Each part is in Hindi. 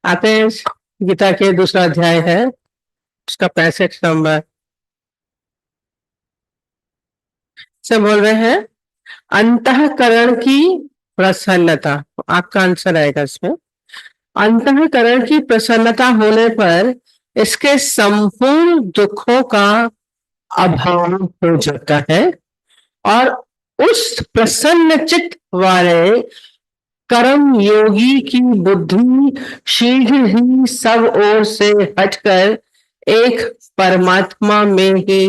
आते हैं गीता के दूसरा अध्याय है, उसका 65 नंबर से बोल रहे हैं अंतःकरण की प्रसन्नता। आपका आंसर आएगा इसमें। अंतःकरण की प्रसन्नता होने पर इसके संपूर्ण दुखों का अभाव हो जाता है और उस प्रसन्न चित्त वाले कर्म योगी की बुद्धि शीघ्र ही सब ओर से हटकर एक परमात्मा में ही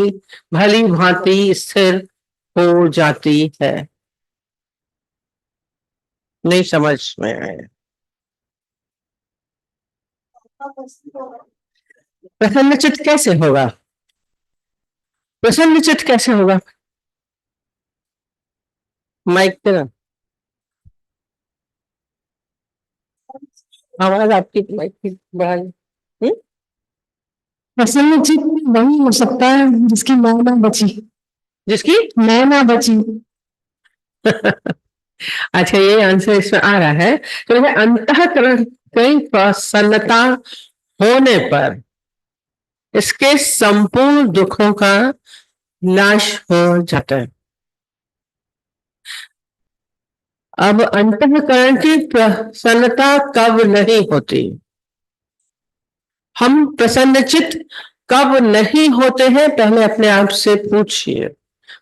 भली भांति स्थिर हो जाती है। नहीं समझ में आया। प्रसन्न चित्त कैसे होगा? प्रसन्न चित्त कैसे होगा? माइक पे ना, आवाज आपकी माइक की बढ़ा। प्रसन्न चित्त वही हो सकता है जिसकी मैं ना बची। जिसकी मैं ना बची। अच्छा, ये आंसर इसमें आ रहा है। तो अंतःकरण की प्रसन्नता होने पर इसके संपूर्ण दुखों का नाश हो जाता है। अब अंतःकरण की प्रसन्नता कब नहीं होती? हम प्रसन्नचित्त कब नहीं होते हैं, पहले अपने आप से पूछिए।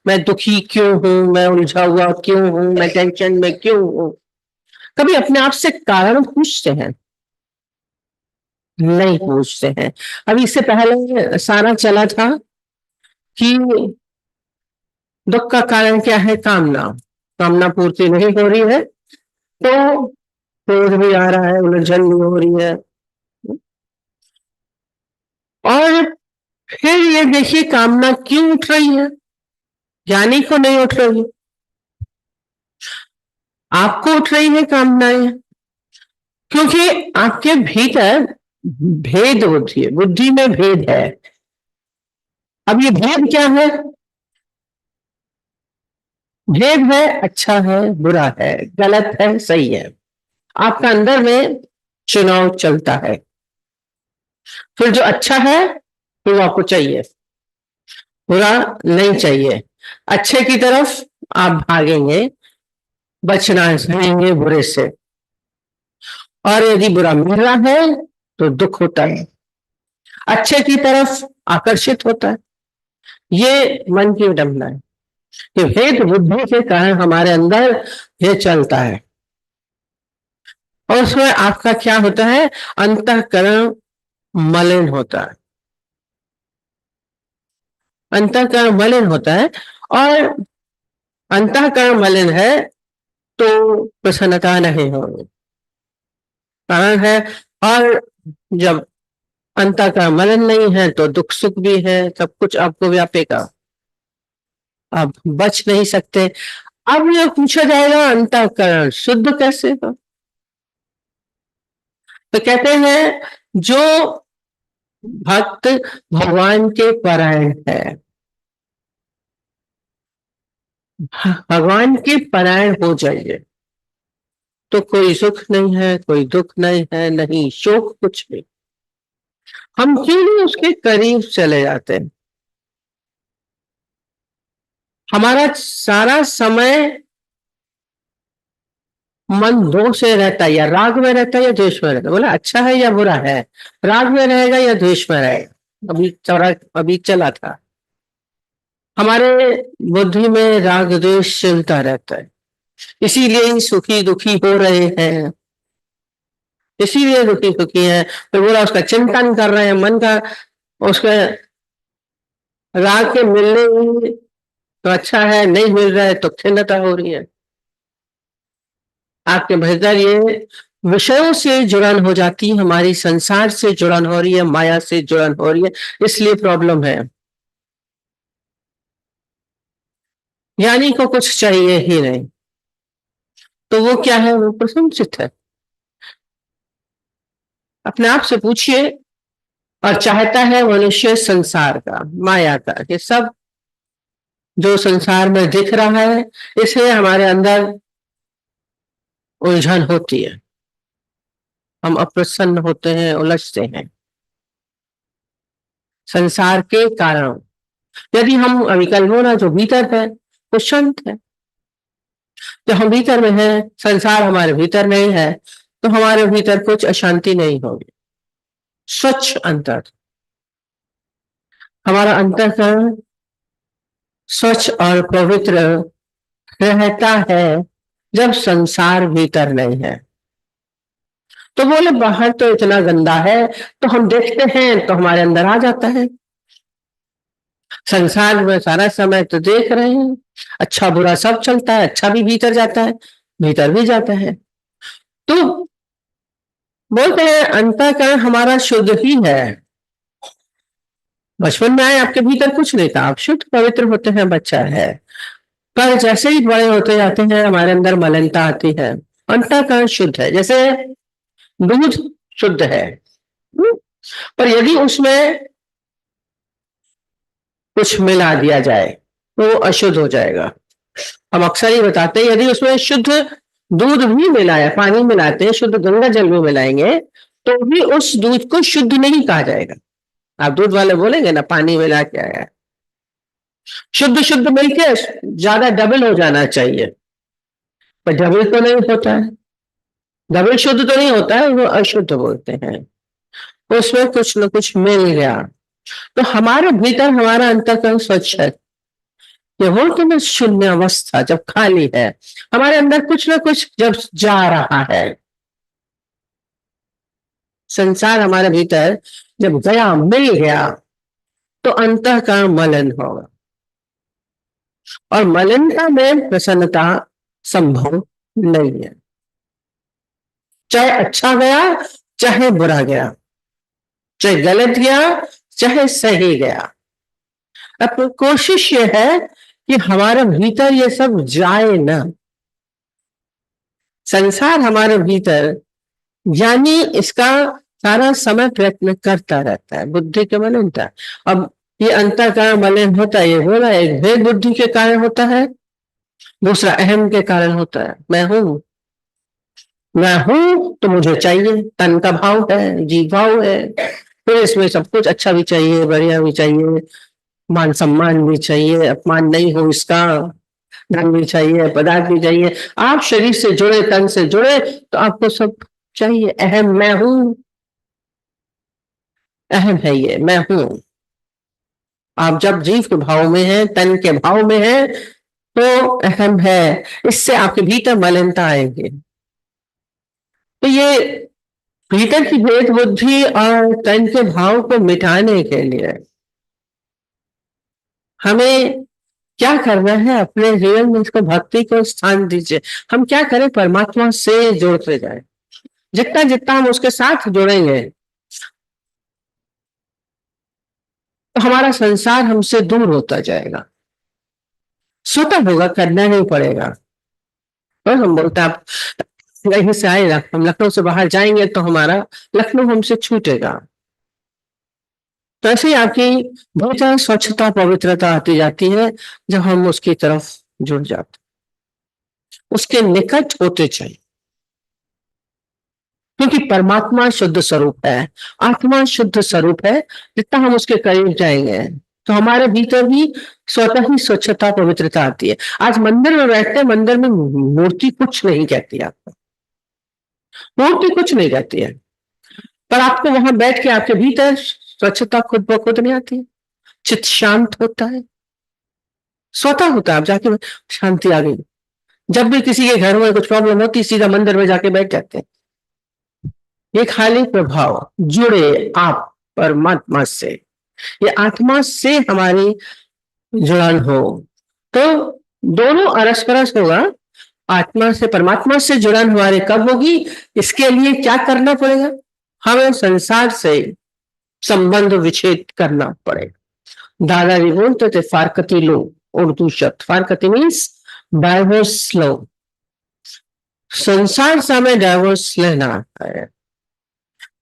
मैं दुखी क्यों हूं? मैं उलझा हुआ क्यों हूं? मैं टेंशन में क्यों हूं? कभी अपने आप से कारण पूछते हैं? नहीं पूछते हैं। अभी इससे पहले सारा चला था कि दुख का कारण क्या है? कामना। कामना पूर्ति नहीं हो रही है तो क्रोध भी आ रहा है, उलझन भी हो रही है। और फिर ये देखिए कामना क्यों उठ रही है? ज्ञानी को नहीं उठ रही, आपको उठ रही है कामनाएं, क्योंकि आपके भीतर भेद बुद्धि है, बुद्धि में भेद है। अब ये भेद क्या है? भेद है अच्छा है बुरा है, गलत है सही है। आपका अंदर में चुनाव चलता है। फिर जो अच्छा है वो आपको चाहिए, बुरा नहीं चाहिए। अच्छे की तरफ आप भागेंगे, बचना चाहेंगे बुरे से। और यदि बुरा मिल रहा है तो दुख होता है, अच्छे की तरफ आकर्षित होता है। ये मन की विडंबना है कि भेद बुद्धि के कारण हमारे अंदर ये चलता है। और उसमें आपका क्या होता है? अंतःकरण मलिन होता है। अंतःकरण मलिन होता है और अंतःकरण मलिन है तो प्रसन्नता नहीं होगी, कारण है। और जब अंतःकरण मलिन नहीं है तो दुख सुख भी है, सब कुछ आपको व्यापेगा, आप बच नहीं सकते। अब ये पूछा जाएगा अंतःकरण शुद्ध कैसे हो? तो कहते हैं जो भक्त भगवान के परायण है, भगवान के परायण हो जाइए तो कोई सुख नहीं है, कोई दुख नहीं है, नहीं शोक, कुछ नहीं। हम क्यों नहीं उसके करीब चले जाते? हमारा सारा समय मन दो से रहता है, या राग में रहता है या द्वेष में रहता है। बोला अच्छा है या बुरा है? राग में रहेगा या द्वेष में रहेगा? अभी चला था। हमारे बुद्धि में राग द्वेष चलता रहता है, इसीलिए ही सुखी दुखी हो रहे हैं, इसीलिए दुखी सुखी है। तो बोला उसका चिंतन कर रहे हैं मन का, उसके राग के मिलने ही तो अच्छा है, नहीं मिल रहा है तो खिन्नता हो रही है। आपके भीतर ये विषयों से जुड़न हो जाती है, हमारी संसार से जुड़न हो रही है, माया से जुड़न हो रही है, इसलिए प्रॉब्लम है। ज्ञानी को कुछ चाहिए ही नहीं, तो वो क्या है? वो प्रसन्नचित्त है। अपने आप से पूछिए। और चाहता है मनुष्य संसार का, माया का, कि सब जो संसार में दिख रहा है इसलिए हमारे अंदर उलझन होती है। हम अप्रसन्न होते हैं, उलझते हैं संसार के कारण। यदि हम अविकल ना जो भीतर है वो शांत है, जो हम भीतर में है, संसार हमारे भीतर नहीं है, तो हमारे भीतर कुछ अशांति नहीं होगी। स्वच्छ अंतर, हमारा अंतःकरण स्वच्छ और पवित्र रहता है जब संसार भीतर नहीं है। तो बोले बाहर तो इतना गंदा है, तो हम देखते हैं तो हमारे अंदर आ जाता है। संसार में सारा समय तो देख रहे हैं, अच्छा बुरा सब चलता है, अच्छा भी भीतर जाता है, भीतर भी जाता है। तो बोलते हैं अंतःकरण हमारा शुद्ध ही है। बचपन में आए आपके भीतर कुछ नहीं था, आप शुद्ध पवित्र होते हैं, बच्चा है। पर जैसे ही बड़े होते जाते हैं हमारे अंदर मलिनता आती है। अंतःकरण शुद्ध है, जैसे दूध शुद्ध है, पर यदि उसमें कुछ मिला दिया जाए तो वो अशुद्ध हो जाएगा। हम अक्सर ही बताते हैं यदि उसमें शुद्ध दूध भी मिलाया, पानी मिलाते हैं, शुद्ध गंगा जल में मिलाएंगे तो भी उस दूध को शुद्ध नहीं कहा जाएगा। आप दूध वाले बोलेंगे ना पानी मिला के आया, शुद्ध शुद्ध मिलके ज्यादा डबल हो जाना चाहिए, पर डबल तो नहीं होता है, डबल शुद्ध तो नहीं होता है, वो अशुद्ध बोलते हैं। उसमें कुछ न कुछ मिल गया। तो हमारे भीतर हमारा अंतःकरण स्वच्छ है, ये बोलते ना शून्य अवस्था जब खाली है, हमारे अंदर कुछ ना कुछ जब जा रहा है। संसार हमारे भीतर जब गया, मिल गया, तो अंतःकरण मलिन होगा, और मलिनता में प्रसन्नता संभव नहीं है। चाहे अच्छा गया चाहे बुरा गया, चाहे गलत गया चाहे सही गया, अब कोशिश ये है कि हमारे भीतर ये सब जाए ना। संसार हमारे भीतर यानी इसका सारा समय प्रयत्न करता रहता है, बुद्धि के मलिनता। अब ये अंतःकरण मलिन होता है, ये बोला एक भेद बुद्धि के कारण होता है, दूसरा अहम के कारण होता है। मैं हूं तो मुझे चाहिए, तन का भाव है, जीव भाव है, फिर इसमें सब कुछ अच्छा भी चाहिए, बढ़िया भी चाहिए, मान सम्मान भी चाहिए, अपमान नहीं हो इसका, धन भी चाहिए, पदार्थ भी चाहिए। आप शरीर से जुड़े, तन से जुड़े, तो आपको सब चाहिए। अहम, मैं हूं, अहम है ये मैं हूं। आप जब जीव के भाव में हैं, तन के भाव में हैं, तो अहम है, इससे आपके भीतर मलिनता आएगी। तो ये भीतर की भेद बुद्धि और तन के भाव को मिटाने के लिए हमें क्या करना है, अपने जीवन में इसको भक्ति को स्थान दीजिए। हम क्या करें, परमात्मा से जोड़ते जाए। जितना जितना हम उसके साथ जुड़ेंगे तो हमारा संसार हमसे दूर होता जाएगा, स्वतः होगा, करना नहीं पड़ेगा। और हम बोलते आप कहीं से आए, हम लखनऊ से बाहर जाएंगे तो हमारा लखनऊ हमसे छूटेगा। तो ऐसे ही आपकी भीतर स्वच्छता पवित्रता आती जाती है जब हम उसकी तरफ जुड़ जाते, उसके निकट होते चाहिए, क्योंकि परमात्मा शुद्ध स्वरूप है, आत्मा शुद्ध स्वरूप है। जितना हम उसके करीब जाएंगे तो हमारे भीतर भी स्वतः ही स्वच्छता पवित्रता आती है। आज मंदिर में बैठते हैं, मंदिर में मूर्ति कुछ नहीं कहती, आपको मूर्ति कुछ नहीं कहती है, पर आपको वहां बैठ के आपके भीतर स्वच्छता खुद ब खुद नहीं आती, चित्त शांत होता है, स्वतः होता है। आप जाके शांति आ गई, जब भी किसी के घर में कुछ प्रॉब्लम होती सीधा मंदिर में जाके बैठ जाते हैं। ये खाली प्रभाव, जुड़े आप परमात्मा से, ये आत्मा से हमारी जुड़न हो तो दोनों अरस परस होगा। आत्मा से परमात्मा से जुड़न हमारे कब होगी, इसके लिए क्या करना पड़ेगा, हमें संसार से संबंध विच्छेद करना पड़ेगा। दादाजी बोलते थे फारकती लो, उर्दू शब्द फारकती मीन्स डाइवोर्स लो, संसार से हमें डाइवोर्स लेना है।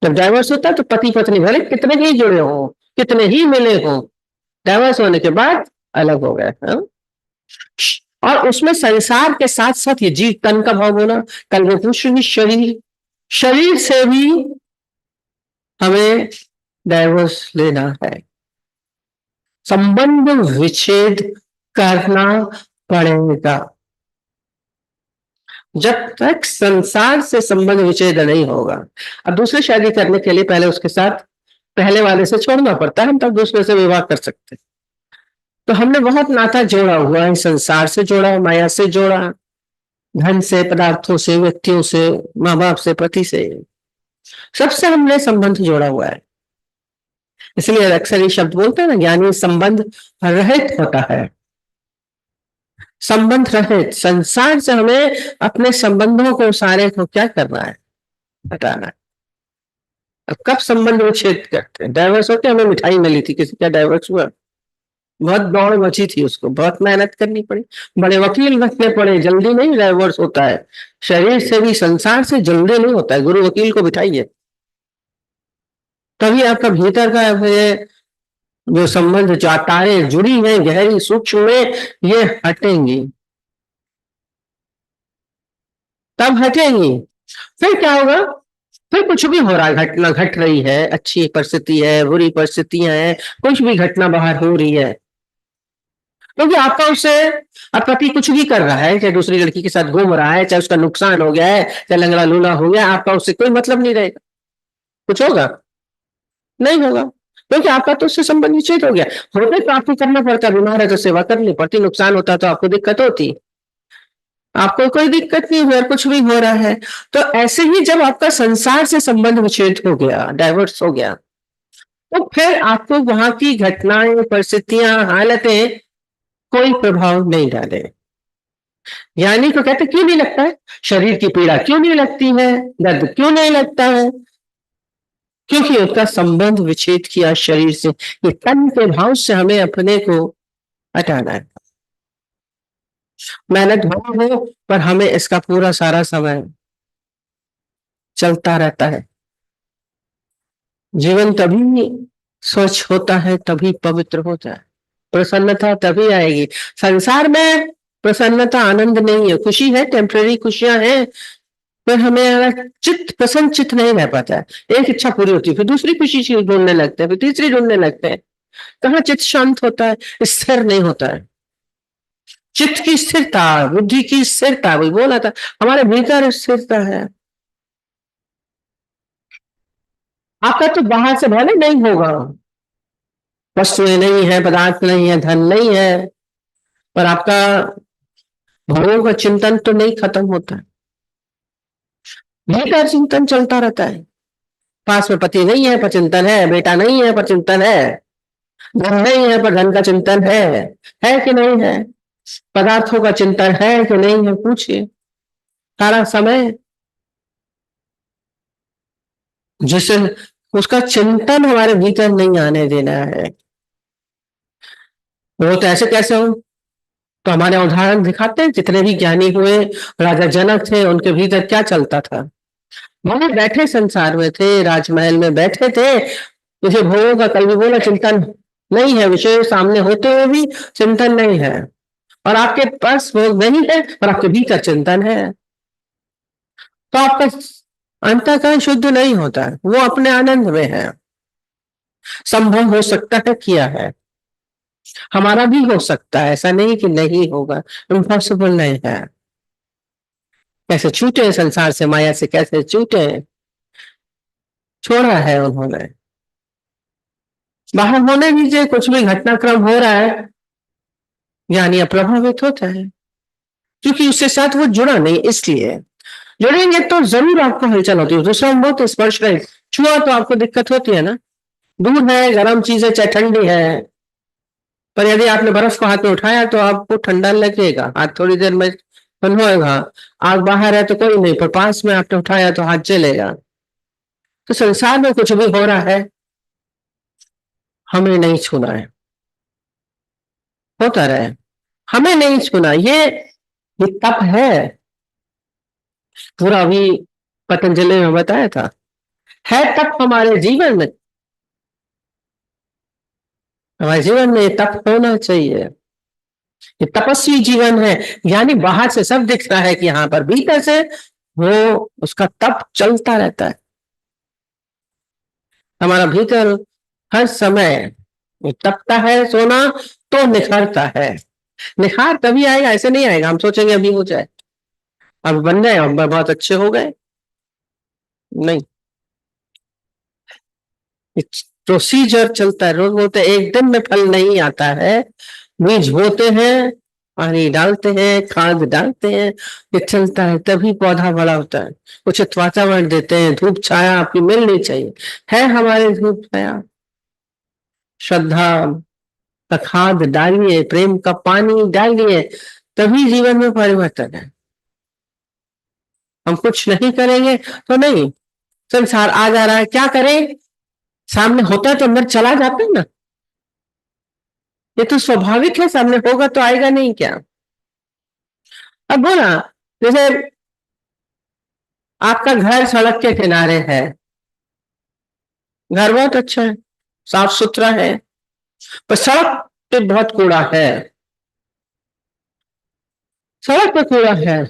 जब डाइवर्स होता है तो पति पत्नी भले कितने ही जुड़े हो, कितने ही मिले हो, डाइवर्स होने के बाद अलग हो गए, हाँ? और उसमें संसार के साथ साथ ये जीव तन का भाव होना, कल वो पुरुष शरीर, शरीर से भी हमें डाइवोर्स लेना है, संबंध विच्छेद करना पड़ेगा। जब तक संसार से संबंध विच्छेद नहीं होगा, अब दूसरी शादी करने के लिए पहले उसके साथ पहले वाले से छोड़ना पड़ता है, हम तब दूसरे से विवाह कर सकते हैं। तो हमने बहुत नाता जोड़ा हुआ है, संसार से जोड़ा, माया से जोड़ा, धन से, पदार्थों से, व्यक्तियों से, माँ बाप से, पति से, सबसे हमने संबंध जोड़ा हुआ है। इसलिए अक्सर ये शब्द बोलते हैं ना, ज्ञानी संबंध रहित होता है। संबंध रहित, संसार से हमें अपने संबंधों को सारे को क्या करना है, हटाना है। अब कब संबंध विच्छेद करते हैं, डाइवर्स होते, हमें मिठाई मिली थी, किसी का डाइवर्स हुआ, बहुत दौड़ मची थी, उसको बहुत मेहनत करनी पड़ी, बड़े वकील रखने पड़े, जल्दी नहीं डाइवर्स होता है। शरीर से भी, संसार से जल्दी नहीं होता है, गुरु वकील को बिठाइए, तभी आपका भीतर का जो संबंध, जो तारें जुड़ी हैं गहरी सूक्ष्म में, ये हटेंगी, तब हटेंगी। फिर क्या होगा, फिर कुछ भी हो रहा है, घटना घट रही है, अच्छी परिस्थिति है, बुरी परिस्थितियां हैं, कुछ भी घटना बाहर हो रही है, क्योंकि आपका उससे, अब पति कुछ भी कर रहा है, चाहे दूसरी लड़की के साथ घूम रहा है, चाहे उसका नुकसान हो गया है, चाहे लंगड़ा लूला हो गया, आपका उससे कोई मतलब नहीं रहेगा। कुछ होगा नहीं होगा, क्योंकि आपका तो उससे संबंध विच्छेद हो गया। होते तो आपको करना पड़ता, बीमार है तो सेवा करनी पड़ती, नुकसान होता तो आपको दिक्कत होती, आपको कोई दिक्कत नहीं हुआ, कुछ भी हो रहा है। तो ऐसे ही जब आपका संसार से संबंध विच्छेद हो गया, डाइवर्स हो गया, तो फिर आपको वहां की घटनाएं, परिस्थितियां, हालतें कोई प्रभाव नहीं डाले। यानी तो कहते क्यों नहीं लगता है, शरीर की पीड़ा क्यों नहीं लगती है, दर्द क्यों नहीं लगता है, क्योंकि उसका संबंध विच्छेद किया शरीर से। ये तन के भाव से हमें अपने को हटाना है। मेहनत हो पर हमें इसका पूरा सारा समय चलता रहता है। जीवन तभी स्वच्छ होता है, तभी पवित्र होता है, प्रसन्नता तभी आएगी। संसार में प्रसन्नता आनंद नहीं है, खुशी है, टेम्पररी खुशियां हैं, फिर हमें चित्त प्रसन्न चित्त नहीं रह पाता है। एक इच्छा पूरी होती है, फिर दूसरी खुशी ढूंढने लगते हैं, फिर तीसरी ढूंढने लगते हैं। कहाँ चित्त शांत होता है, स्थिर नहीं होता है। चित्त की स्थिरता, बुद्धि की स्थिरता, वही बोला था, हमारे भीतर स्थिरता है। आपका तो बाहर से भले नहीं होगा, वस्तुएं नहीं है, पदार्थ नहीं है, धन नहीं है, पर आपका भगवान का चिंतन तो नहीं खत्म होता है, भीतर चिंतन चलता रहता है। पास में पति नहीं है पर चिंतन है, बेटा नहीं है पर चिंतन है, धन नहीं है पर धन का चिंतन है कि नहीं है, पदार्थों का चिंतन है कि नहीं है, पूछिए सारा समय। जिसे उसका चिंतन हमारे भीतर नहीं आने देना है, वो तो ऐसे कैसे हो, तो हमारे उदाहरण दिखाते हैं, जितने भी ज्ञानी हुए, राजा जनक थे, उनके भीतर क्या चलता था। वो बैठे संसार में थे, राजमहल में बैठे थे, मुझे भोगों का, कल भी बोला, चिंतन नहीं है, विषय सामने होते हुए भी चिंतन नहीं है, और आपके पास भोग नहीं है पर आपके भीतर चिंतन है, तो आपका अंतःकरण शुद्ध नहीं होता है, वो अपने आनंद में है। संभव हो सकता है, किया है, हमारा भी हो सकता है, ऐसा नहीं कि नहीं होगा, इम्पॉसिबल नहीं है। कैसे छूटे संसार से, माया से कैसे छूटे, छोड़ा है उन्होंने। बाहर होने दीजिए, कुछ भी घटनाक्रम हो रहा है, ज्ञानी अप्रभावित होता है, क्योंकि उसके साथ वो जुड़ा नहीं। इसलिए जुड़ेंगे तो जरूर आपको हलचल होती है, दूसरा बहुत स्पर्श रहे, छुआ तो आपको दिक्कत होती है ना, दूर है, गर्म चीज है, चाहे ठंडी है, पर यदि आपने बर्फ को हाथ में उठाया तो आपको ठंडा लगेगा, हाथ थोड़ी देर में बंद होएगा। आग बाहर है तो कोई नहीं, पर पास में आपने उठाया तो हाथ जलेगा। तो संसार में कुछ भी हो रहा है, हमें नहीं छूना है, होता रहे, हमें नहीं छूना। ये तप है, पूरा अभी पतंजलि में बताया था, है तप हमारे जीवन में, हमारे जीवन में ये तप होना चाहिए। ये तपस्वी जीवन है, यानी बाहर से सब दिख रहा है कि यहाँ पर, भीतर से वो उसका तप चलता रहता है। हमारा भीतर हर समय तपता है सोना, तो निखरता है। निखार तभी आएगा, ऐसे नहीं आएगा हम सोचेंगे अभी हो जाए, अब बन जाए और बहुत अच्छे हो गए, नहीं। प्रोसीजर चलता है। रोज बोलते हैं एक दिन में फल नहीं आता है। बीज बोते हैं, पानी डालते हैं, खाद डालते हैं, ये चलता है, तभी पौधा बड़ा होता है। उचित वातावरण देते हैं, धूप छाया आपकी मिलनी चाहिए, है हमारे धूप छाया। श्रद्धा का खाद डालिए, प्रेम का पानी डालिए, तभी जीवन में परिवर्तन है। हम कुछ नहीं करेंगे तो नहीं। संसार आ जा रहा है, क्या करें, सामने होता है तो अंदर चला जाता है ना। ये तो स्वाभाविक है, सामने होगा तो आएगा नहीं क्या। अब बोला, जैसे आपका घर सड़क के किनारे है, घर बहुत अच्छा है, साफ सुथरा है, पर सड़क पे बहुत कूड़ा है, सड़क पे कूड़ा है,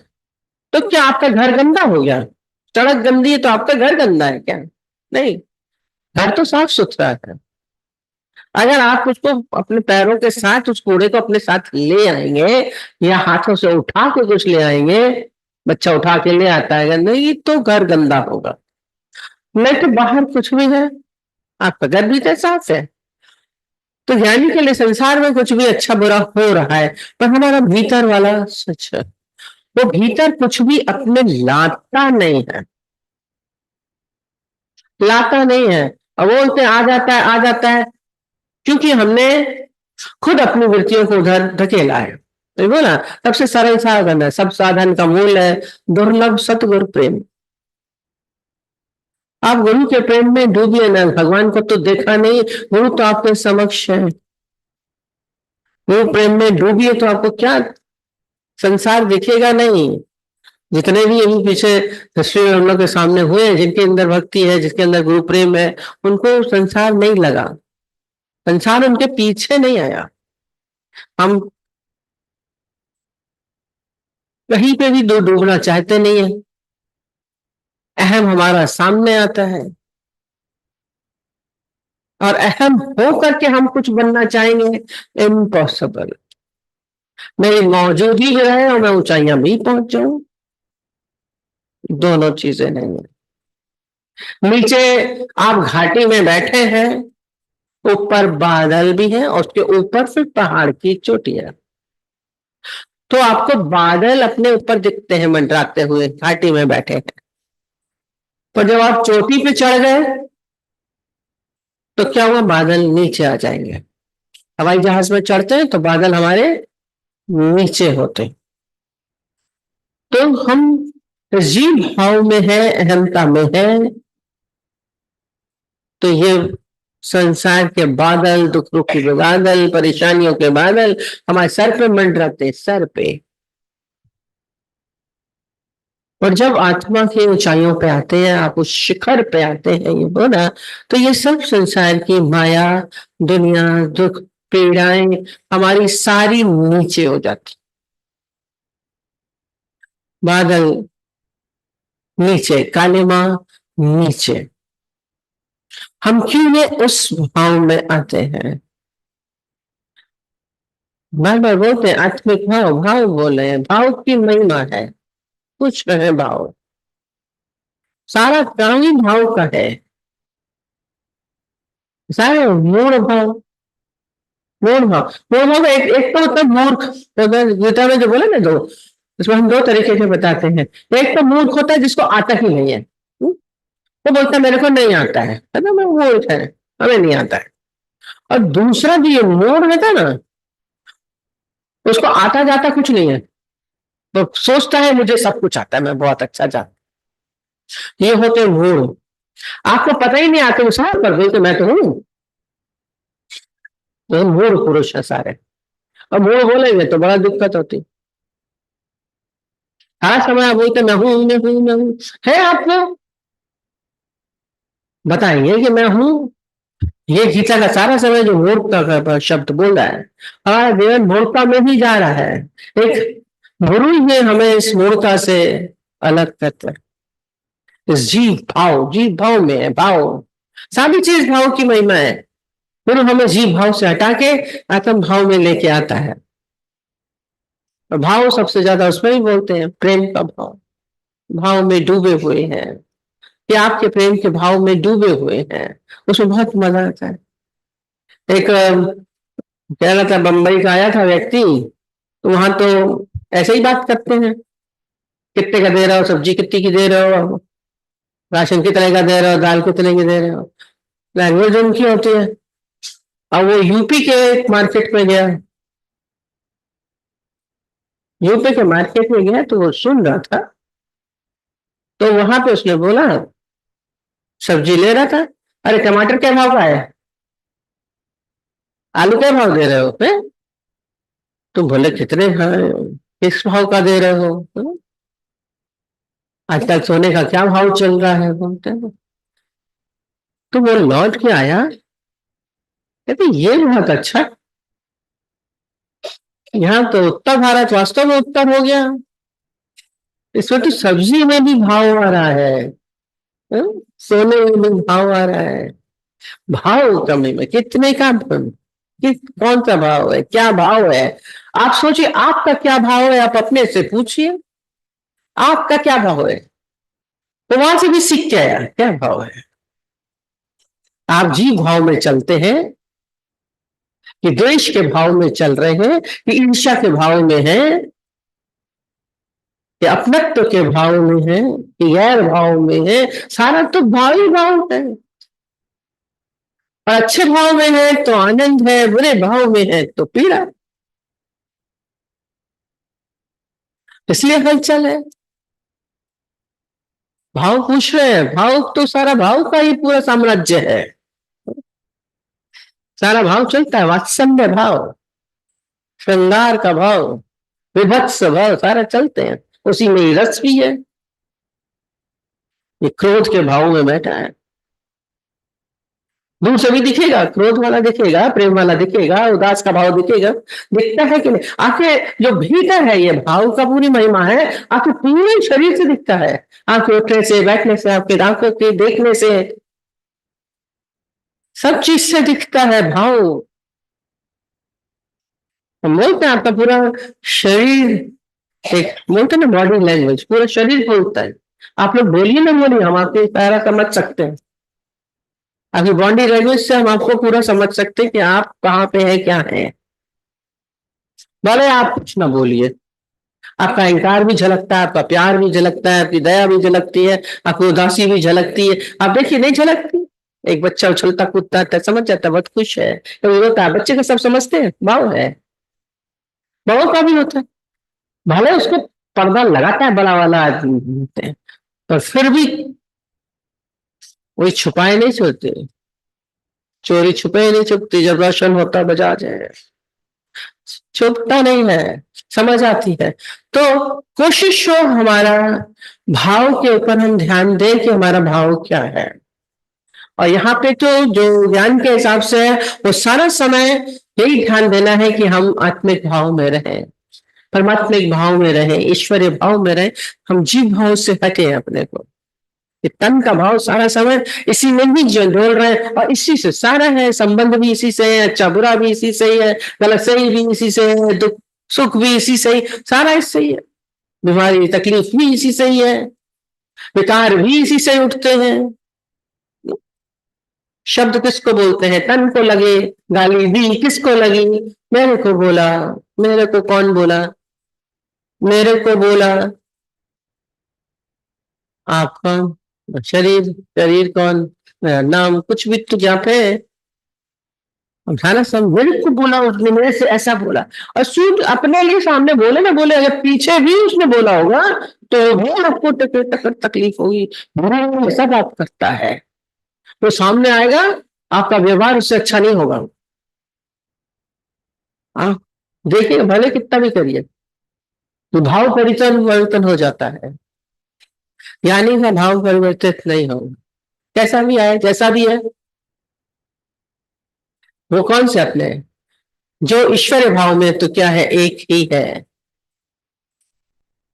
तो क्या आपका घर गंदा हो गया? सड़क गंदी है तो आपका घर गंदा है क्या? नहीं, घर तो साफ सुथरा है। अगर आप उसको अपने पैरों के साथ उस कूड़े को अपने साथ ले आएंगे, या हाथों से उठा के कुछ ले आएंगे, बच्चा उठा के ले आता है, नहीं तो घर गंदा होगा। नहीं तो बाहर कुछ भी है, आपका घर भी तो साफ है। तो ज्ञानी के लिए संसार में कुछ भी अच्छा बुरा हो रहा है, पर हमारा भीतर वाला सच है। वो भीतर कुछ भी अपने लाता नहीं है, लाता नहीं है। और बोलते आ जाता है, आ जाता है, क्योंकि हमने खुद अपनी वृत्तियों को उधर धकेला है। तो बोला सबसे सरल साधन है, सब साधन का मूल है दुर्लभ सतगुरु प्रेम। आप गुरु के प्रेम में डूबिए ना, भगवान को तो देखा नहीं, गुरु तो आपके समक्ष है। गुरु प्रेम में डूबिए तो आपको क्या संसार दिखेगा नहीं। जितने भी अभी पीछे हिस्ट्री में हम लोग के सामने हुए हैं, जिनके अंदर भक्ति है, जिसके अंदर गुरु प्रेम है, उनको संसार नहीं लगा, संसार उनके पीछे नहीं आया। हम कहीं पे भी डूबना चाहते नहीं है, अहम हमारा सामने आता है, और अहम हो करके हम कुछ बनना चाहेंगे, इम्पॉसिबल। मेरी मौजूदगी जो है और मैं ऊंचाइयां भी पहुंच जाऊं, दोनों चीजें नहीं है। नीचे आप घाटी में बैठे हैं, ऊपर बादल भी है और उसके ऊपर फिर पहाड़ की चोटियां, तो आपको बादल अपने ऊपर दिखते हैं मंडराते हुए, घाटी में बैठे हैं। पर जब आप चोटी पे चढ़ गए तो क्या हुआ, बादल नीचे आ जाएंगे। हवाई जहाज में चढ़ते हैं तो बादल हमारे नीचे होते हैं। तो हम जीव भाव में है, अहमता में है, तो ये संसार के बादल, दुख दुख के बादल, परेशानियों के बादल हमारे सर पे मंडराते, सर पे। और जब आत्मा की ऊंचाइयों पे आते हैं, आप उस शिखर पे आते हैं, ये बोला, तो ये सब संसार की माया, दुनिया, दुख, पीड़ाएं हमारी सारी नीचे हो जाती। बादल नीचे, कालिमा नीचे। हम क्यों ये उस भाव में आते हैं? बार बार बोलते हैं आत्मिक भाव, भाव बोले हैं, भाव की महिमा है, कुछ है भाव, सारा काम ही भाव का है, सारा मूल भाव। मूल भाव, मूल भाव एक तो होता है मूर्ख, तो गीता में जो बोले ना दो, इसमें हम दो तरीके से बताते हैं। एक तो मूर्ख होता है जिसको आता ही नहीं है, वो बोलता है मेरे को नहीं आता है ना, मैं मूर्ख है, हमें नहीं आता है। और दूसरा जो ये मूर्ख रहता है ना, उसको आता जाता कुछ नहीं है, तो सोचता है मुझे सब कुछ आता है, मैं बहुत अच्छा जानता। ये होते मूर्ख, आपको पता ही नहीं, आते सार पर बोलते मैं तो हूँ, तो मूर्ख पुरुष है सारे। और मूर्ख बोलेंगे तो बड़ा दिक्कत होती, हर समय आप बोलते मैं हूं, मैं हूं, मैं हूं, है आपको बताएंगे कि मैं हूं। ये गीता का सारा समय जो मूर्ख का शब्द बोल रहा है, हमारा जीवन मूर्खता में ही जा रहा है। एक गुरु ही हमें इस मूर्खता से अलग करता है। इस जीव भाव में है, भाव सारी चीज भाव की महिमा है। गुरु हमें जीव भाव से हटा के आत्म भाव में लेके आता है। और भाव सबसे ज्यादा उसमें ही बोलते हैं, प्रेम का भाव। भाव में डूबे हुए हैं, कि आपके प्रेम के भाव में डूबे हुए हैं, उसमें बहुत मजा आता है। एक कह रहा था, बंबई का आया था व्यक्ति, तो वहां तो ऐसे ही बात करते हैं, कितने का दे रहे हो, सब्जी कितनी की दे रहे हो, राशन कितने का दे रहे हो, दाल कितने की दे रहे हो। लैंग्वेज उनकी होती है। अब वो यूपी के मार्केट में गया, यूपी के मार्केट में गया तो वो सुन रहा था, तो वहां पे उसने बोला, सब्जी ले रहा था, अरे टमाटर क्या भाव का है, आलू क्या भाव दे रहे हो है? तुम बोले कितने किस भाव का दे रहे हो? आजकल सोने का क्या भाव चल रहा है बोलते हैं। तो वो लौट के आया, कहते ये बहुत अच्छा, यहाँ तो उत्तर भारत वास्तव में उत्तर हो गया, इसमें तो सब्जी में भी भाव आ रहा है, सोने में भी भाव आ रहा है। भाव कमी में कितने का, कौन सा भाव है, क्या भाव है? आप सोचिए आपका क्या भाव है, आप अपने से पूछिए आपका क्या भाव है, तो वहां से भी सीख के आया क्या भाव है। आप जी भाव में चलते हैं, कि द्वेष के भाव में चल रहे हैं, कि ईर्ष्या के भाव में है, कि अपनत्व के भाव में है, कि गैर भाव में है, सारा तो भाव ही भाव है। और अच्छे भाव में है तो आनंद है, बुरे भाव में है तो पीड़ा, इसलिए हलचल है। भाव पूछ रहे हैं, भाव तो सारा भाव का ही पूरा साम्राज्य है, सारा भाव चलता है, वात्सल्य भाव, श्रृंगार का भाव, विभत्स भाव, सारा चलते हैं, उसी में ही रस भी है। ये क्रोध के भाव में बैठा है, दूर से भी दिखेगा, क्रोध वाला दिखेगा, प्रेम वाला दिखेगा, उदास का भाव दिखेगा, दिखता है कि नहीं? आखिर जो भीतर है, ये भाव का पूरी महिमा है, आखिर पूरे शरीर से दिखता है, आपके उठने से, बैठने से, आपके आंखों के देखने से, सब चीज से दिखता है भाव। हम बोलते हैं आपका पूरा शरीर, एक बोलते हैं ना बॉडी लैंग्वेज, पूरा शरीर बोलता है। आप लोग बोलिए ना, बोलिए, हम आपके सारा समझ सकते हैं। अभी बॉडी लैंग्वेज से हम आपको पूरा समझ सकते हैं कि आप कहाँ पे हैं, क्या है। भले आप कुछ ना बोलिए, आपका अहंकार भी झलकता है, आपका प्यार भी झलकता है, आपकी दया भी झलकती है, आपकी उदासी भी झलकती है। आप देखिए नहीं झलकती? एक बच्चा उछलता कूदता है, समझ जाता है, बहुत खुश है, तो होता है, बच्चे का सब समझते हैं, भाव है, भाव का भी होता है। भले उसको पर्दा लगाता है बड़ा वाला आदमी होते हैं, पर फिर भी वही छुपाए नहीं छोड़ते, चोरी छुपे नहीं छुपती, जब रोशन होता बजा जाए, छुपता नहीं है, समझ आती है। तो कोशिश हो हमारा भाव के ऊपर हम ध्यान दें कि हमारा भाव क्या है। और यहाँ पे तो जो ज्ञान के हिसाब से है, वो सारा समय यही ध्यान देना है कि हम आत्मिक भाव में रहें, परमात्मिक भाव में रहें, ईश्वरीय भाव में रहें, हम जीव भाव से हटे अपने को। ये तन का भाव सारा समय इसी में ही जो डोल रहे हैं, और इसी से सारा है, संबंध भी इसी से है, अच्छा बुरा भी इसी से ही है, गलत सही भी इसी से है, दुख सुख भी इसी से ही, सारा इससे ही है, बीमारी तकलीफ भी इसी से ही है, विकार भी इसी से उठते हैं। शब्द किसको बोलते हैं? तन को लगे, गाली दी किसको लगी? मेरे को बोला, मेरे को कौन बोला, मेरे को बोला, आप कौन, शरीर, शरीर कौन, मेरा नाम, कुछ भी तो यहाँ पे सारा सब मेरे को बोला, उसने मेरे से ऐसा बोला। और सूद अपने लिए सामने बोले ना बोले, अगर पीछे भी उसने बोला होगा तो भी आपको तकलीफ होगी, ऐसा बात करता है, तो सामने आएगा, आपका व्यवहार उससे अच्छा नहीं होगा। आप देखिए, भले कितना भी करिए, तो भाव परिवर्तन हो जाता है, यानी का भाव परिवर्तित नहीं होगा, कैसा भी आए, जैसा भी है। वो कौन से अपने, जो ईश्वरीय भाव में, तो क्या है, एक ही है।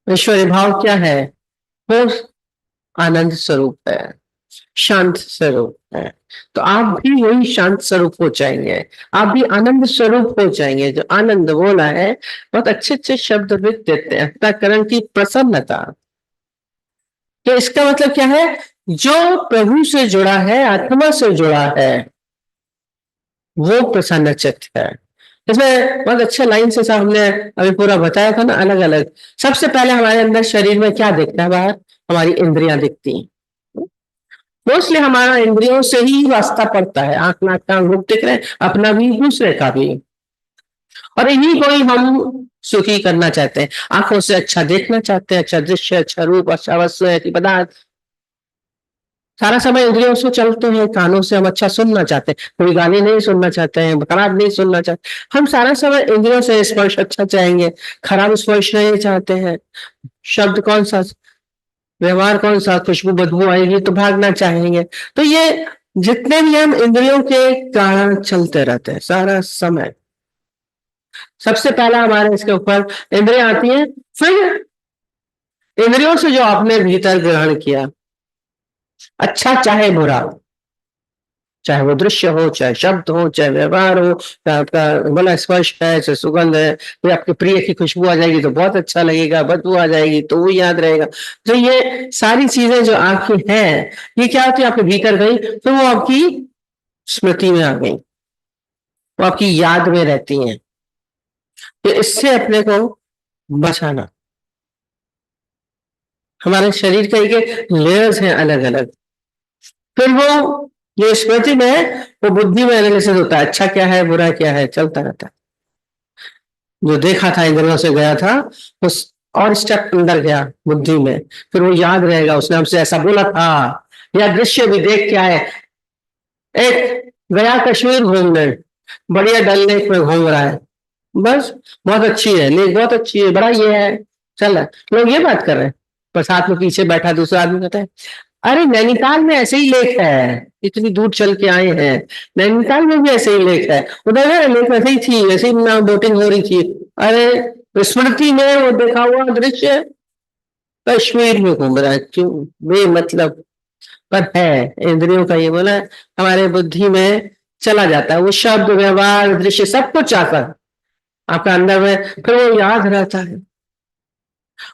ईश्वरीय भाव क्या है? वो आनंद स्वरूप है, शांत स्वरूप है। तो आप भी वही शांत स्वरूप हो जाएंगे, आप भी आनंद स्वरूप हो जाएंगे। जो आनंद बोला है, बहुत अच्छे अच्छे शब्द भी देते हैं, अंतःकरण की प्रसन्नता। तो इसका मतलब क्या है? जो प्रभु से जुड़ा है, आत्मा से जुड़ा है, वो प्रसन्न चित्त है। इसमें बहुत अच्छे लाइन से साहब हमने अभी पूरा बताया था ना, अलग अलग। सबसे पहले हमारे अंदर शरीर में क्या दिखता है? बाहर हमारी इंद्रियां दिखती हैं। मोस्टली हमारा इंद्रियों से ही रास्ता पड़ता है, आंख नाक कान रूप दिख रहे हैं, अपना भी दूसरे का भी। और इन्हीं को ही हम सुखी करना चाहते हैं, आंखों से अच्छा देखना चाहते हैं, अच्छा दृश्य, अच्छा रूप, अच्छा वस्तु, ऐसी पदार्थ। सारा समय इंद्रियों से चलते हैं, कानों से हम अच्छा सुनना चाहते हैं, कोई गाली नहीं सुनना चाहते हैं, खराब नहीं सुनना चाहते। हम सारा समय इंद्रियों से स्पर्श अच्छा चाहेंगे, खराब स्पर्श नहीं चाहते हैं। शब्द कौन सा, व्यवहार कौन सा, खुशबू बदबू आएगी तो भागना चाहेंगे। तो ये जितने भी हम इंद्रियों के कारण चलते रहते हैं सारा समय। सबसे पहला हमारे इसके ऊपर इंद्रियां आती हैं, फिर इंद्रियों से जो आपने भीतर ग्रहण किया, अच्छा चाहे बुरा, चाहे वो दृश्य हो, चाहे शब्द हो, चाहे व्यवहार हो, चाहे आपका बोला स्पर्श है, चाहे सुगंध है, कोई आपके प्रिय की खुशबू आ जाएगी तो बहुत अच्छा लगेगा, बदबू आ जाएगी तो वो याद रहेगा। तो ये सारी चीजें जो आपकी हैं, ये क्या होती है? आपके भीतर गई तो वो आपकी स्मृति में आ गई, वो आपकी याद में रहती हैं। तो इससे अपने को बचाना। हमारे शरीर के एक लेयर्स हैं अलग अलग, फिर वो जो स्मृति में है, वो बुद्धि में एनालिसिस होता है, अच्छा क्या है बुरा क्या है, चलता रहता है। जो देखा था इंद्रियों से गया था, उस और स्टेप अंदर गया बुद्धि में, फिर वो याद रहेगा, उसने हमसे ऐसा बोला था। या दृश्य भी देख के आए, एक गया कश्मीर घूमने, बढ़िया डल लेक में घूम रहा है, बस बहुत अच्छी है लेक, बहुत अच्छी है, बड़ा ये है, चल रहा है। लोग ये बात कर रहे हैं, पर साथ में पीछे बैठा दूसरा आदमी कहता है, अरे नैनीताल में ऐसे ही लेक है, इतनी दूर चल के आए हैं, नैनीताल में भी ऐसे ही लेक है, उधर है लेक ऐसे ही थी, ऐसे ही बोटिंग हो रही थी। अरे स्मृति में वो देखा हुआ दृश्य कश्मीर में घूम रहा है, क्यों? बेमतलब। पर है इंद्रियों का ये बोला, हमारे बुद्धि में चला जाता है वो शब्द, व्यवहार, दृश्य, सब कुछ आता है आपका अंदर में, फिर वो याद रहता है।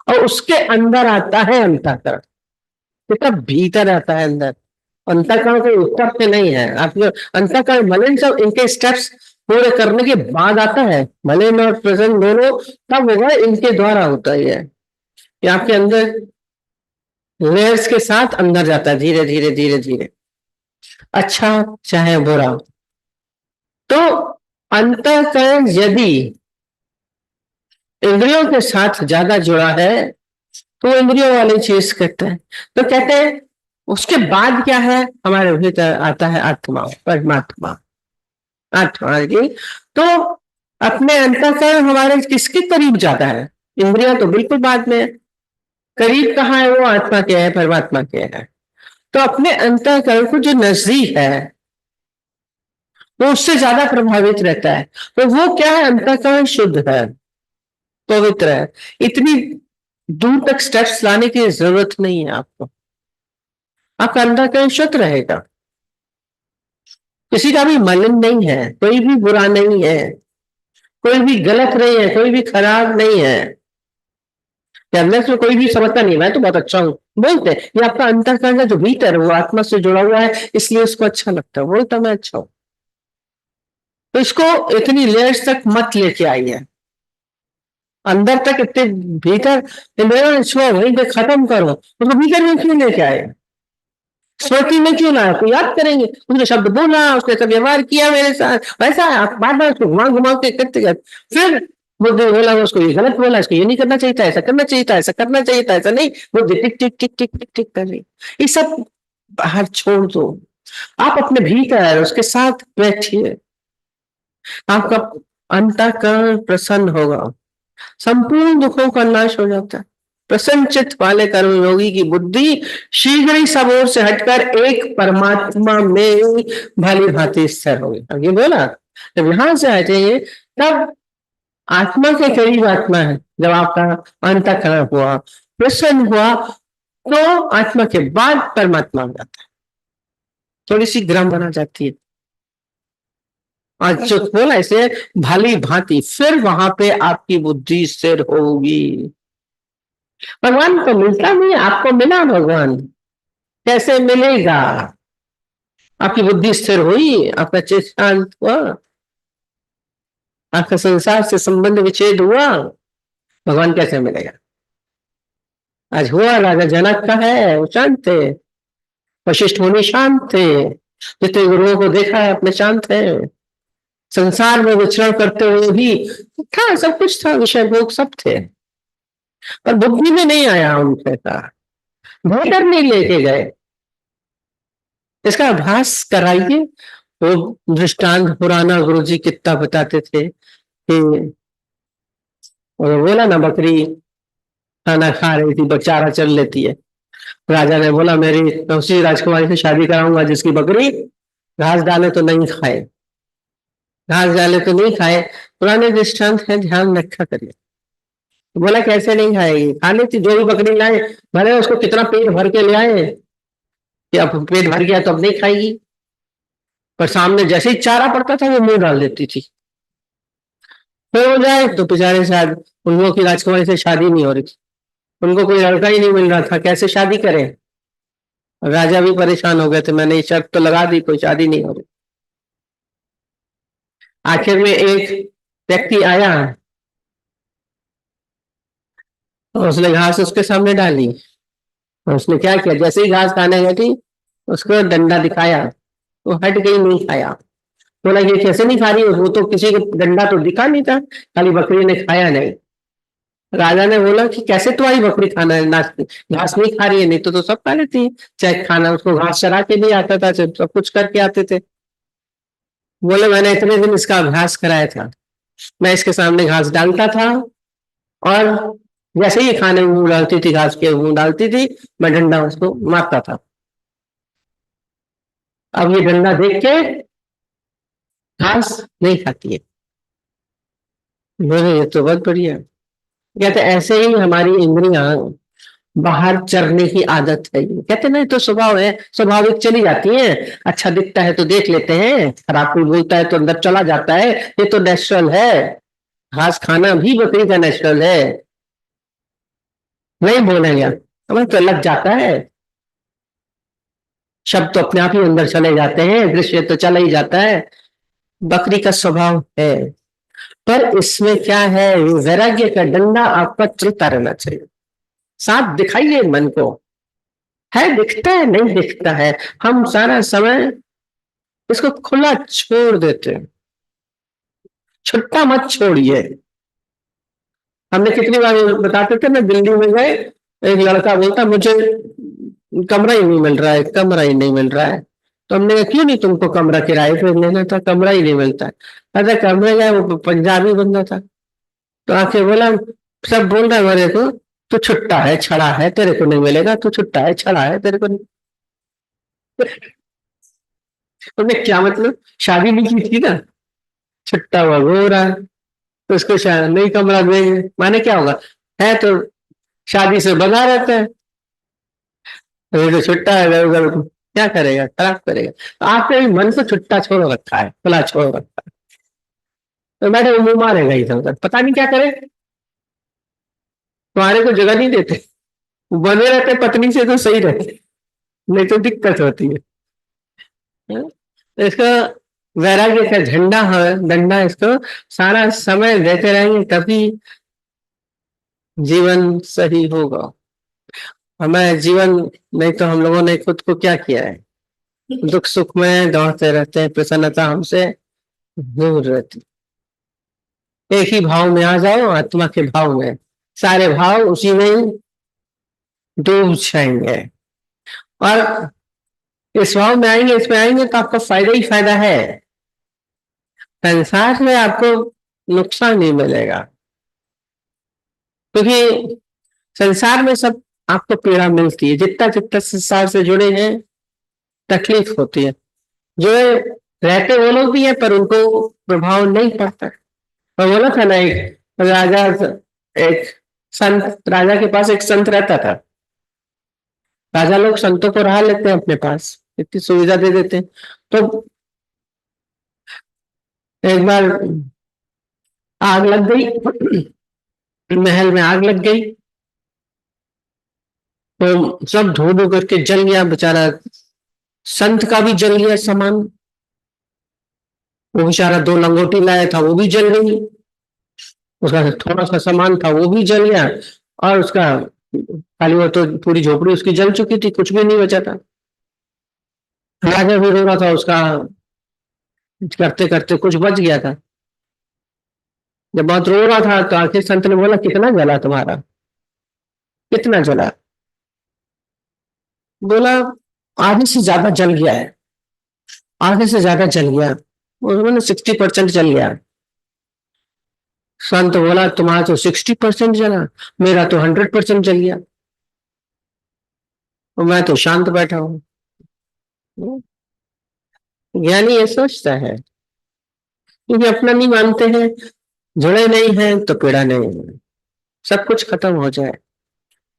और उसके अंदर आता है अंतःकरण, कितना भीतर आता है अंदर। अंतःकरण कोई ऊपर से नहीं है आपके अंतःकरण। मलिन सब इनके स्टेप्स पूरे करने के बाद आता है, मलिन और प्रेजेंट दोनों तब होगा, इनके द्वारा होता ही है। ये आपके अंदर लेयर्स के साथ अंदर जाता है, धीरे धीरे धीरे धीरे, अच्छा चाहे बुरा। तो अंतःकरण यदि इंद्रियों के साथ ज्यादा जुड़ा है, तो इंद्रियों वाली चीज कहते हैं। तो कहते हैं उसके बाद क्या है? हमारे भीतर आता है आत्मा, परमात्मा, आत्मा की। तो अपने अंतःकरण हमारे किसके करीब जाता है? इंद्रियां तो बिल्कुल बाद में है। करीब कहाँ है? वो आत्मा के है, परमात्मा के है। तो अपने अंतःकरण को जो नजदीक है, वो उससे ज्यादा प्रभावित रहता है। तो वो क्या है? अंतःकरण शुद्ध है, पवित्र है। इतनी दूर तक स्टेप्स लाने की जरूरत नहीं है आपको, आपका अंतःकरण शुद्ध रहेगा। किसी का भी मलिन नहीं है, कोई भी बुरा नहीं है, कोई भी गलत नहीं है, कोई भी खराब नहीं है। अंदर से कोई भी समझता नहीं मैं तो बहुत अच्छा हूँ बोलते हैं, ये आपका अंतःकरण का जो भीतर है वो आत्मा से जुड़ा हुआ है, इसलिए उसको अच्छा लगता है, बोलता मैं अच्छा हूँ। तो इसको इतनी लेयर्स तक मत लेके आइए, अंदर तक इतने भीतर वहीं पे खत्म करो, उसको भीतर में क्यों लेके आए? स्मृति में क्यों लाया? तो याद करेंगे उसने शब्द बोला, उसने सब व्यवहार किया मेरे साथ, वैसा है आप बार बार उसको घुमा घुमा के करते गए। फिर बुद्धि बोला उसको ये गलत बोला, इसको ये नहीं करना चाहिए था, ऐसा करना चाहिए था, ऐसा करना चाहिए था, ऐसा नहीं। बुद्धि टिक टिक टिक टिक टिक टिक कर रही। ये सब बाहर छोड़ दो, आप अपने भीतर उसके साथ बैठिए, आपका अंतःकरण प्रसन्न होगा, संपूर्ण दुखों का नाश हो जाता है। प्रसन्न चित्त वाले कर्म योगी की बुद्धि शीघ्र ही सब ओर से हटकर एक परमात्मा में भली भांति स्थिर होगी। अब ये बोला जब यहां से हटेंगे तब आत्मा के करीब आत्मा है। जब आपका अंतःकरण हुआ, प्रसन्न हुआ, तो आत्मा के बाद परमात्मा हो जाता है, थोड़ी सी ग्रह बना जाती है। और जो बोला ऐसे भली भांति, फिर वहां पे आपकी बुद्धि स्थिर होगी। भगवान को मिलता नहीं, आपको मिला भगवान, कैसे मिलेगा? आपकी बुद्धि स्थिर हुई, आपका चित्त शांत हुआ, आपका संसार से संबंध विच्छेद हुआ, भगवान कैसे मिलेगा? आज हुआ, राजा जनक का है, वो शांत थे, वशिष्ठ मुनि शांत थे, जितने गुरुओं को देखा है अपने शांत है, संसार में विचरण करते हुए भी था, सब कुछ था, विषय भोग सब थे, पर बुद्धि में नहीं आया उनसे था, भीतर नहीं लेके गए। इसका अभ्यास कराइए। वो दृष्टांत पुराना गुरु जी कितना बताते थे कि बोला ना, बकरी खाना खा रही थी, बचारा चल लेती है, राजा ने बोला मेरी उसी राजकुमारी से शादी कराऊंगा जिसकी बकरी घास डाले तो नहीं खाए, घास डाले तो नहीं खाए। पुराने दृष्टांत है, ध्यान रखा करिए। बोला कैसे नहीं खाएगी, खा लेती, जो भी बकरी लाए, भले उसको कितना पेट भर के ले आए कि अब पेट भर गया तो अब नहीं खाएगी, पर सामने जैसे ही चारा पड़ता था वो मुंह डाल देती थी। फिर हो जाए तो बेचारे शायद उन लोगों की राजकुमारी से शादी नहीं हो रही थी, उनको कोई लड़का ही नहीं मिल रहा था, कैसे शादी करें? राजा भी परेशान हो गए थे, मैंने ये शर्त तो लगा दी, कोई शादी नहीं हो रही। आखिर में एक व्यक्ति आया और उसने घास उसके सामने डाली, और उसने क्या किया, जैसे ही घास खाने गई उसको डंडा दिखाया, वो हट गई, नहीं खाया। बोला ये कैसे नहीं खा रही, वो तो किसी को डंडा तो दिखा नहीं था, खाली बकरी ने खाया नहीं। राजा ने बोला कि कैसे तुम्हारी बकरी खाना है, नाच घास नहीं खा रही है, नहीं तो सब खा लेती है, चाहे खाना उसको घास चरा के भी आता था, सब कुछ करके आते थे। बोले मैंने इतने दिन इसका अभ्यास कराया था, मैं इसके सामने घास डालता था, और जैसे ही खाने में मुंह डालती थी, घास के मुंह डालती थी, मैं डंडा उसको मारता था। अब ये डंडा देख के घास नहीं खाती है। बोले ये तो बहुत बढ़िया। कहते ऐसे ही हमारी इंद्रियां बाहर चरने की आदत है, कहते नहीं तो स्वभाव है, स्वाभाविक चली जाती है, अच्छा दिखता है तो देख लेते हैं, खराब कोई बोलता है तो अंदर चला जाता है, ये तो नेचुरल है, घास खाना भी बकरी का नेचुरल है, नहीं बोलेंगे हमें तो लग जाता है, शब्द तो अपने आप ही अंदर चले जाते हैं, दृश्य तो चला ही जाता है, बकरी का स्वभाव है। पर इसमें क्या है, वैराग्य का डंडा आपका चलता रहना चाहिए, साथ दिखाइए मन को, है दिखता है नहीं दिखता है, हम सारा समय इसको खुला छोड़ देते हैं, छुट्टा मत छोड़िए। हमने कितनी बार बताते थे ना, दिल्ली में गए, एक लड़का बोलता मुझे कमरा ही नहीं मिल रहा है, कमरा ही नहीं मिल रहा है, तो हमने कहा क्यों नहीं तुमको कमरा किराए पे लेना था, कमरा ही नहीं मिलता है। अरे कमरे गए, वो पंजाबी बंदा था, तो आके बोला, सब बोल रहा है मेरे को, तू छुट्टा है, छड़ा है, तेरे को नहीं मिलेगा, तू छुट्टा है, छड़ा है, तेरे को नहीं। तुमने क्या मतलब, शादी नहीं की थी ना, छुट्टा हुआ रो रहा है, तो उसको शायद नहीं कमरा देंगे, माने क्या होगा, है तो शादी से बना रहता है, अभी तो छुट्टा है, इधर उधर क्या करेगा, खराब करेगा, तो आपने भी मन को छुट्टा छोड़ रखा है, खुला छोड़ रखा है, तो बैठे वो मुंह मारेगा इधर उधर, पता नहीं क्या करे, तुम्हारे को जगह नहीं देते, बने रहते पत्नी से तो सही रहते, नहीं तो दिक्कत होती है। तो इसको वैराग्य का झंडा है, डंडा, इसको सारा समय देते रहेंगे तभी जीवन सही होगा। हमें जीवन, नहीं तो हम लोगों ने खुद को क्या किया है, दुख सुख में दौड़ते रहते हैं, प्रसन्नता हमसे दूर रहती। एक ही भाव में आ जाओ, आत्मा के भाव में, सारे भाव उसी में डूब जाएंगे, और इस भाव में आएंगे, इसमें आएंगे तो आपको फायदा ही फायदा है, संसार में आपको नुकसान नहीं मिलेगा, क्योंकि संसार में सब आपको पीड़ा मिलती है, जितना जितना संसार से जुड़े हैं तकलीफ होती है, जो रहते वो लोग भी है पर उनको प्रभाव नहीं पड़ता। और बोला था ना, एक राजा, एक संत, राजा के पास एक संत रहता था, राजा लोग संतों को रहा लेते हैं अपने पास, इतनी सुविधा दे देते हैं। तो एक बार आग लग गई, महल में आग लग गई, तो सब धो धो करके जल गया बेचारा। संत का भी जल गया सामान, वो बेचारा 2 लंगोटी लाया था वो भी जल गई, उसका थोड़ा सा सामान था वो भी जल गया, और उसका खाली वो तो पूरी झोपड़ी उसकी जल चुकी थी, कुछ भी नहीं बचा था। राजा भी रो रहा था, उसका करते करते कुछ बच गया था। जब बहुत रो रहा था तो आखिर संत ने बोला, कितना जला तुम्हारा, कितना जला? बोला, आधे से ज्यादा जल गया है, आधे से ज्यादा जल गया। उन्होंने 60% जल गया। संत बोला, तुम्हारा तो 60% जला, मेरा तो 100% जल गया, और मैं तो शांत बैठा हूँ। ज्ञानी ये सोचता है, क्योंकि अपना नहीं मानते हैं, जुड़े नहीं हैं तो पीड़ा नहीं है, सब कुछ खत्म हो जाए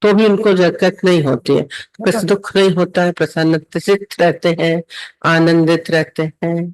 तो भी उनको दिक्कत नहीं होती है, बस दुख नहीं होता है, प्रसन्नता से रहते हैं, आनंदित रहते हैं।